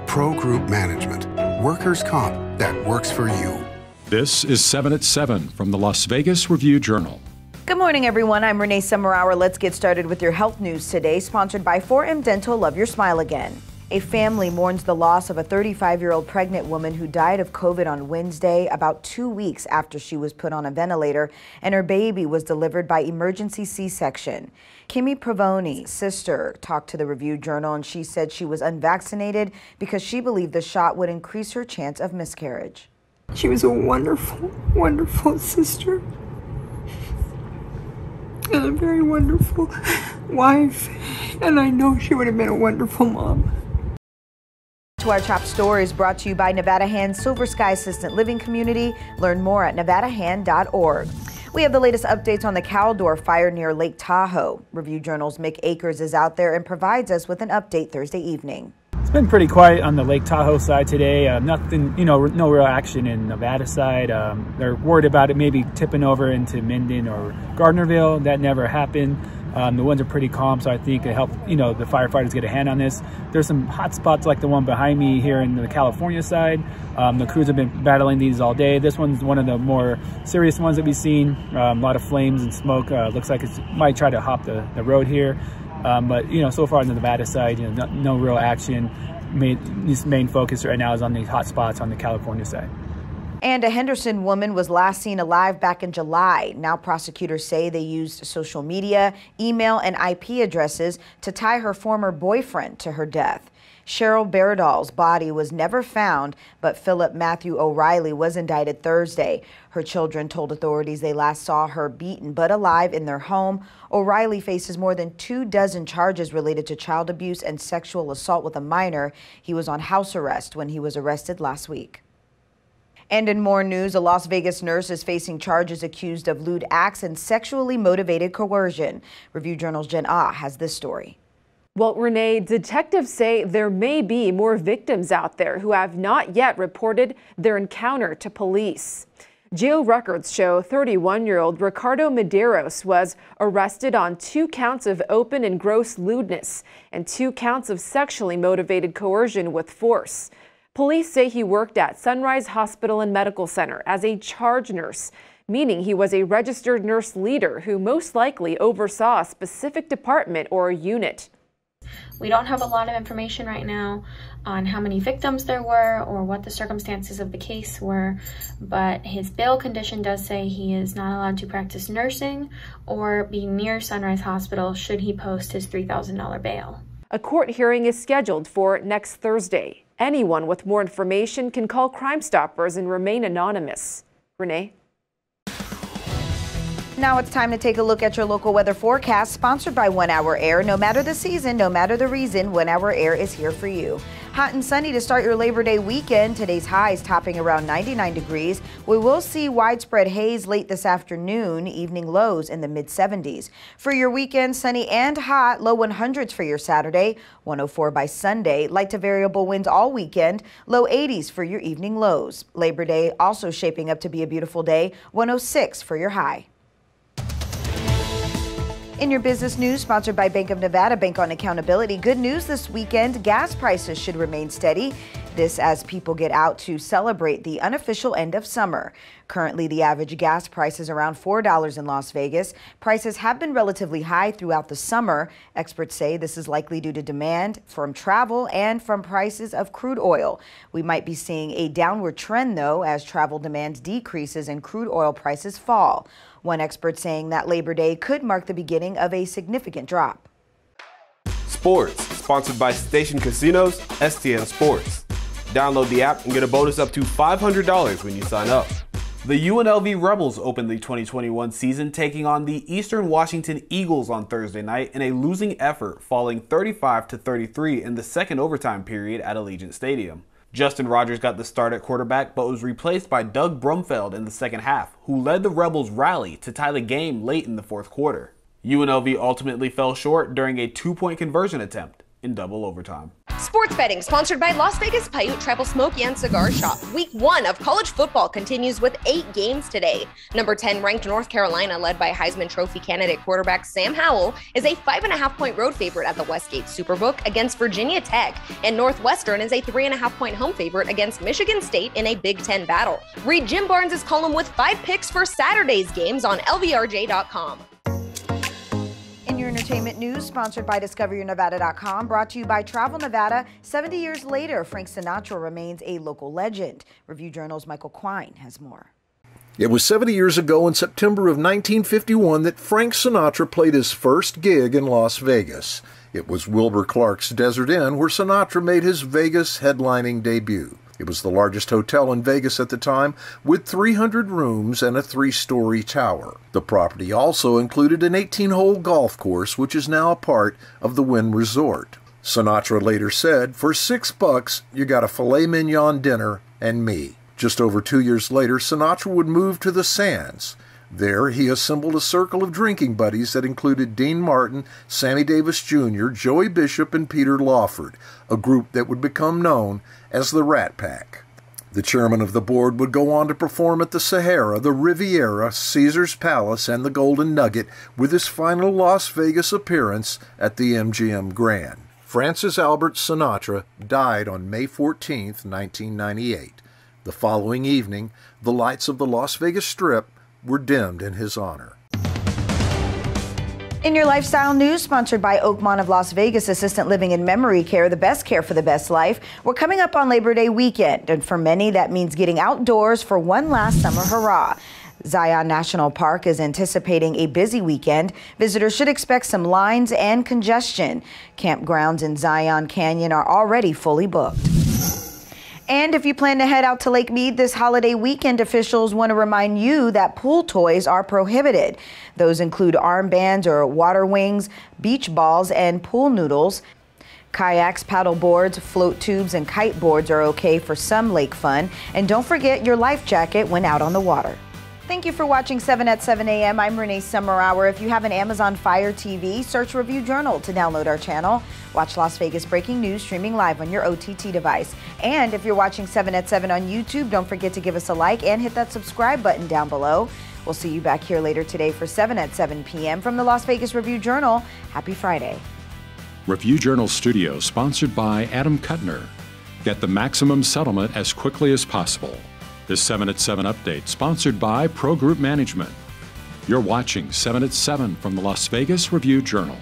Pro Group Management. Workers' comp that works for you. This is 7 at 7 from the Las Vegas Review-Journal. Good morning, everyone. I'm Renee Summerhour. Let's get started with your health news today, sponsored by 4M Dental. Love your smile again. A family mourns the loss of a 35-year-old pregnant woman who died of COVID on Wednesday, about 2 weeks after she was put on a ventilator, and her baby was delivered by emergency C-section. Kimmy Provoni's sister talked to the Review-Journal, and she said she was unvaccinated because she believed the shot would increase her chance of miscarriage. She was a wonderful, wonderful sister and a very wonderful wife, and I know she would have been a wonderful mom. To our top stories brought to you by Nevada Hand's Silver Sky Assistant Living Community. Learn more at nevadahand.org. We have the latest updates on the Caldor Fire near Lake Tahoe. Review-Journal's Mick Akers is out there and provides us with an update Thursday evening. It's been pretty quiet on the Lake Tahoe side today. Nothing, no real action in Nevada side. They're worried about it maybe tipping over into Minden or Gardnerville. That never happened. The winds are pretty calm, so I think it helped, the firefighters get a hand on this. There's some hot spots like the one behind me here in the California side. The crews have been battling these all day. This one's one of the more serious ones that we've seen. A lot of flames and smoke. Looks like it might try to hop the road here. But, so far on the Nevada side, no real action. This main focus right now is on these hot spots on the California side. And a Henderson woman was last seen alive back in July. Now prosecutors say they used social media, email, and IP addresses to tie her former boyfriend to her death. Cheryl Berdahl's body was never found, but Philip Matthew O'Reilly was indicted Thursday. Her children told authorities they last saw her beaten but alive in their home. O'Reilly faces more than 24 charges related to child abuse and sexual assault with a minor. He was on house arrest when he was arrested last week. And in more news, a Las Vegas nurse is facing charges accused of lewd acts and sexually motivated coercion. Review-Journal's Jen Ah has this story. Well, Renee, detectives say there may be more victims out there who have not yet reported their encounter to police. Jail records show 31-year-old Ricardo Medeiros was arrested on 2 counts of open and gross lewdness and 2 counts of sexually motivated coercion with force. Police say he worked at Sunrise Hospital and Medical Center as a charge nurse, meaning he was a registered nurse leader who most likely oversaw a specific department or unit. We don't have a lot of information right now on how many victims there were or what the circumstances of the case were, but his bail condition does say he is not allowed to practice nursing or be near Sunrise Hospital should he post his $3,000 bail. A court hearing is scheduled for next Thursday. Anyone with more information can call Crime Stoppers and remain anonymous. Renee? Now it's time to take a look at your local weather forecast, sponsored by 1 Hour Air. No matter the season, no matter the reason, 1 Hour Air is here for you. Hot and sunny to start your Labor Day weekend. Today's highs topping around 99 degrees. We will see widespread haze late this afternoon, evening lows in the mid-70s. For your weekend, sunny and hot, low 100s for your Saturday, 104 by Sunday. Light to variable winds all weekend, low 80s for your evening lows. Labor Day also shaping up to be a beautiful day, 106 for your high. In your business news, sponsored by Bank of Nevada, Bank on Accountability. Good news this weekend, gas prices should remain steady. This as people get out to celebrate the unofficial end of summer. Currently, the average gas price is around $4 in Las Vegas. Prices have been relatively high throughout the summer. Experts say this is likely due to demand from travel and from prices of crude oil. We might be seeing a downward trend, though, as travel demand decreases and crude oil prices fall. One expert saying that Labor Day could mark the beginning of a significant drop. Sports, sponsored by Station Casinos, STN Sports. Download the app and get a bonus up to $500 when you sign up. The UNLV Rebels opened the 2021 season taking on the Eastern Washington Eagles on Thursday night in a losing effort, falling 35-33 in the second overtime period at Allegiant Stadium. Justin Rogers got the start at quarterback but was replaced by Doug Brumfeld in the second half, who led the Rebels' rally to tie the game late in the fourth quarter. UNLV ultimately fell short during a 2-point conversion attempt. in double overtime. Sports betting sponsored by Las Vegas Paiute Tribal Smoky and Cigar Shop. Week 1 of college football continues with 8 games today. Number 10 ranked North Carolina, led by Heisman Trophy candidate quarterback Sam Howell, is a 5.5-point road favorite at the Westgate Superbook against Virginia Tech, and Northwestern is a 3.5-point home favorite against Michigan State in a Big Ten battle. Read Jim Barnes' column with 5 picks for Saturday's games on LVRJ.com. In your entertainment news, sponsored by DiscoverYourNevada.com, brought to you by Travel Nevada. 70 years later, Frank Sinatra remains a local legend. Review Journal's Michael Quine has more. It was 70 years ago in September of 1951 that Frank Sinatra played his first gig in Las Vegas. It was Wilbur Clark's Desert Inn, where Sinatra made his Vegas headlining debut. It was the largest hotel in Vegas at the time, with 300 rooms and a 3-story tower. The property also included an 18-hole golf course, which is now a part of the Wynn Resort. Sinatra later said, "For $6, you got a filet mignon dinner and me." Just over 2 years later, Sinatra would move to the Sands. There, he assembled a circle of drinking buddies that included Dean Martin, Sammy Davis Jr., Joey Bishop, and Peter Lawford, a group that would become known as the Rat Pack. The chairman of the board would go on to perform at the Sahara, the Riviera, Caesar's Palace, and the Golden Nugget, with his final Las Vegas appearance at the MGM Grand. Francis Albert Sinatra died on May 14, 1998. The following evening, the lights of the Las Vegas Strip were dimmed in his honor. In your lifestyle news, sponsored by Oakmont of Las Vegas Assistant Living and Memory Care, the best care for the best life. We're coming up on Labor Day weekend, and for many, that means getting outdoors for one last summer hurrah. Zion National Park is anticipating a busy weekend. Visitors should expect some lines and congestion. Campgrounds in Zion Canyon are already fully booked. And if you plan to head out to Lake Mead this holiday weekend, officials want to remind you that pool toys are prohibited. Those include armbands or water wings, beach balls, and pool noodles. Kayaks, paddle boards, float tubes, and kite boards are okay for some lake fun. And don't forget your life jacket when out on the water. Thank you for watching 7 at 7 a.m. I'm Renee Summerhour. If you have an Amazon Fire TV, search Review Journal to download our channel. Watch Las Vegas breaking news streaming live on your OTT device. And if you're watching 7 at 7 on YouTube, don't forget to give us a like and hit that subscribe button down below. We'll see you back here later today for 7 at 7 p.m. from the Las Vegas Review Journal. Happy Friday. Review Journal Studio, sponsored by Adam Kuttner. Get the maximum settlement as quickly as possible. This 7 at 7 update, sponsored by Pro Group Management. You're watching 7 at 7 from the Las Vegas Review Journal.